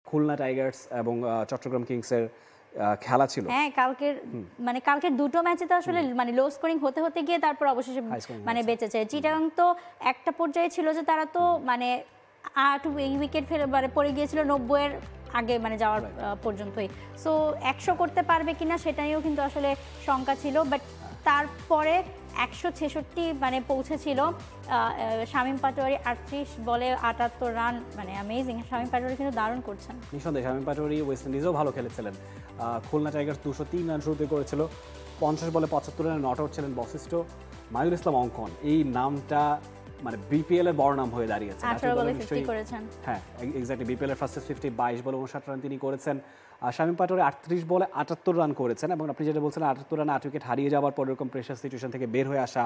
Khulna Tigers এবং চট্টগ্রাম কিংসের খেলা ছিল। হ্যাঁ, কালকের দুটো ম্যাচে তো আসলে মানে লো স্কোরিং হতে হতে গিয়ে তারপর অবশেষে মানে বেঁচেছে। চিটাগাং তো একটা পর্যায়ে ছিল যে তারা তো মানে 8 উইকেট পড়ে গিয়েছিল 90 এর আগে মানে যাওয়ার পর্যন্তই। সো 100 করতে পারবে কিনা সেটা নিয়েও কিন্তু আসলে শঙ্কা ছিল, বাট তারপরে 166 মানে পৌঁছেছিল। শামীম পাটোয়ারি 38 বলে 78 রান, মানে অ্যামেজিং। শামীম পাটোয়ারি কিন্তু দারুণ করছেন। নিঃসন্দেহে শামীম পাটোয়ারি ওয়েস্ট ইন্ডিজেও ভালো খেলেছিলেন। খুলনা টাইগার্স 203 রান শুরুতে করেছিল, 50 বলে 75 রানে নট আউট ছিলেন বশিষ্ঠ। মাহিরুল ইসলাম অঙ্কন, এই নামটা মানে বিপিএল এর বড় নাম হয়ে দাঁড়িয়েছে। 18 বলে 50 করেছেন। হ্যাঁ, এক্স্যাক্টলি, বিপিএল এর ফার্স্ট 50, 22 বলে 59 রান তিনি করেছেন। আর শামীম পাটোয়ারি 38 বলে 78 রান করেছেন, এবং আপনি যেটা বলছেন 78 রানে 8 উইকেট হারিয়ে যাওয়ার পর এরকম প্রেশার সিচুয়েশন থেকে বের হয়ে আসা,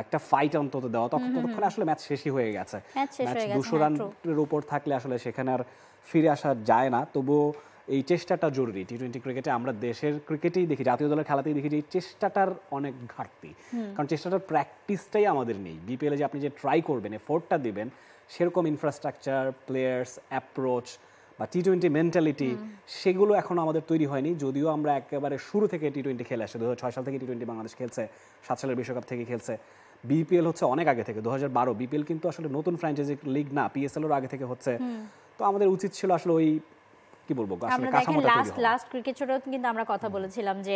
একটা ফাইট অন্তত দেওয়া, ততক্ষণে আসলে ম্যাচ শেষই হয়ে গেছে। ম্যাচ 200 রানের উপর থাকলে আসলে সেখানে আর ফিরে আসা যায় না। তবুও এই চেষ্টাটা জরুরি। টি-20 ক্রিকেটে আমরা দেশের ক্রিকেটেই দেখি, জাতীয় দলের খেলাতেই দেখি যে এই চেষ্টাটার অনেক ঘাটতি, কারণ চেষ্টাটার প্র্যাকটিসটাই আমাদের নেই। বিপিএলে যে আপনি যে ট্রাই করবেন, এফোর্টটা দিবেন, সেরকম ইনফ্রাস্ট্রাকচার, প্লেয়ার্স, অ্যাপ্রোচ বা টি-20 মেন্টালিটি সেগুলো এখনও আমাদের তৈরি হয়নি। যদিও আমরা একেবারে শুরু থেকে টি-20 খেলে আসছি, 2006 সাল থেকে টি-20 বাংলাদেশ খেলছে, 7 সালের বিশ্বকাপ থেকে খেলছে। বিপিএল হচ্ছে অনেক আগে থেকে, 2012। বিপিএল কিন্তু আসলে নতুন ফ্র্যাঞ্চাইজি লিগ না, পিএসএল-এর আগে থেকে হচ্ছে। তো আমাদের উচিত ছিল আসলে ওই কি বলবো, আসলে কাঠামোটা তৈরি হওয়া। লাস্ট ক্রিকেট শোতে কিন্তু আমরা কথা বলেছিলাম যে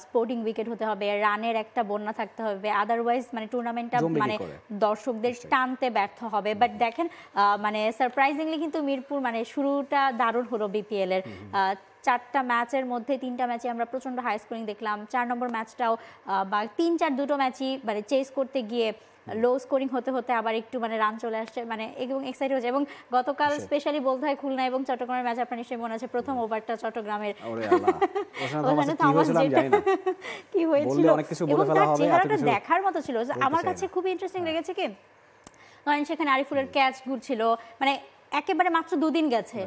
স্পোর্টিং উইকেট হতে হবে, রানের একটা বন্যা থাকতে হবে, আদারওয়াইজ মানে টুর্নামেন্টটা মানে দর্শকদের টানতে ব্যর্থ হবে। বাট দেখেন মানে সারপ্রাইজিংলি কিন্তু মিরপুর মানে শুরুটা দারুণ হলো বিপিএল এর। 4টা ম্যাচের মধ্যে 3টা ম্যাচে আমরা প্রচন্ড হাই স্কোরিং দেখলাম। 4 নম্বর ম্যাচটাও বা 3-4 দুটো ম্যাচই মানে চেস করতে গিয়ে লো স্কোরিং হতে হতে আবার একটু মানে রান চলে আসছে, মানে এবং এক্সাইটেড হচ্ছে। এবং গতকাল স্পেশালি বলতে হয় খুলনা এবং চট্টগ্রামের ম্যাচ আপনার নিশ্চয়ই মনে আছে, প্রথম ওভারটা চট্টগ্রামের কি হয়েছিল এবং তার চেহারাটা দেখার মতো ছিল। আমার কাছে খুবই ইন্টারেস্টিং লেগেছে কি ধরেন সেখানে আরিফুলের ক্যাচ ঘুরছিল, মানে একেবারে মাত্র 2 দিন গেছে,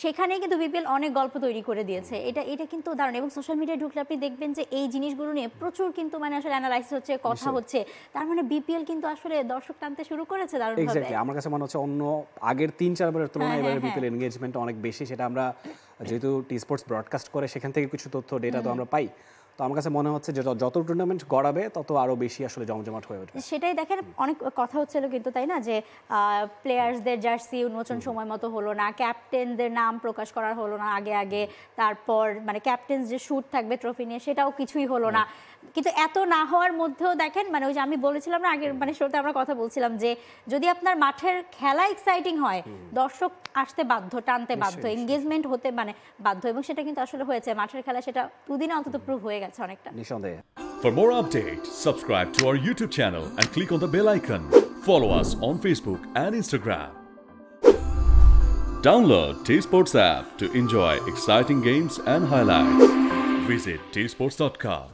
সেখানে কিন্তু বিপিএল অনেক গল্প তৈরি করে দিয়েছে। এটা কিন্তু দারুণ। এবং সোশ্যাল মিডিয়ায় ঢুকলে আপনি দেখবেন যে এই জিনিসগুলো নিয়ে প্রচুর কিন্তু মানে আসলে অ্যানালাইসিস হচ্ছে, কথা হচ্ছে। তার মানে বিপিএল কিন্তু আসলে দর্শক টানতে শুরু করেছে দারুণভাবে। এক্স্যাক্টলি, আমার কাছে মনে হচ্ছে অন্য আগের 3-4 বারের তুলনায় এবারে বিপিএল এনগেজমেন্ট অনেক বেশি। সেটা আমরা যেহেতু টি স্পোর্টস ব্রডকাস্ট করে সেখান থেকে কিছু তথ্য ডেটা তো আমরা পাই। তো আমার কাছে মনে হচ্ছে যে যত টুর্নামেন্ট গড়াবে তত আরো বেশি আসলে জমজমাট হয়ে উঠবে। সেটাই দেখেন, অনেক কথা হচ্ছিল কিন্তু তাই না, যে প্লেয়ার্সদের জার্সি উন্মোচন সময় মতো হলো না, ক্যাপ্টেনদের নাম প্রকাশ করা হলো না আগে, তারপর মানে ক্যাপ্টেন যে শুট থাকবে ট্রফি নিয়ে সেটাও কিছুই হলো না। কিন্তু এত না হওয়ার মধ্যেও দেখেন মানে ওই যে আমি বলেছিলাম না আগের মানে শোতে আমরা কথা বলছিলাম যে যদি আপনার মাঠের খেলা এক্সাইটিং হয়, দর্শক আসতে বাধ্য, টানতে বাধ্য, এনগেজমেন্ট হতে মানে বাধ্য, এবং সেটা কিন্তু আসলে হয়েছে মাঠের খেলা, সেটা 2 দিনে অন্তত প্রুভ হয়ে গেছে অনেকটা। নিঃসন্দেহে। For more updates, subscribe to our YouTube channel and click on the bell icon. Follow us on Facebook and Instagram. Download T-Sports app to enjoy exciting games and highlights. Visit tsports.com.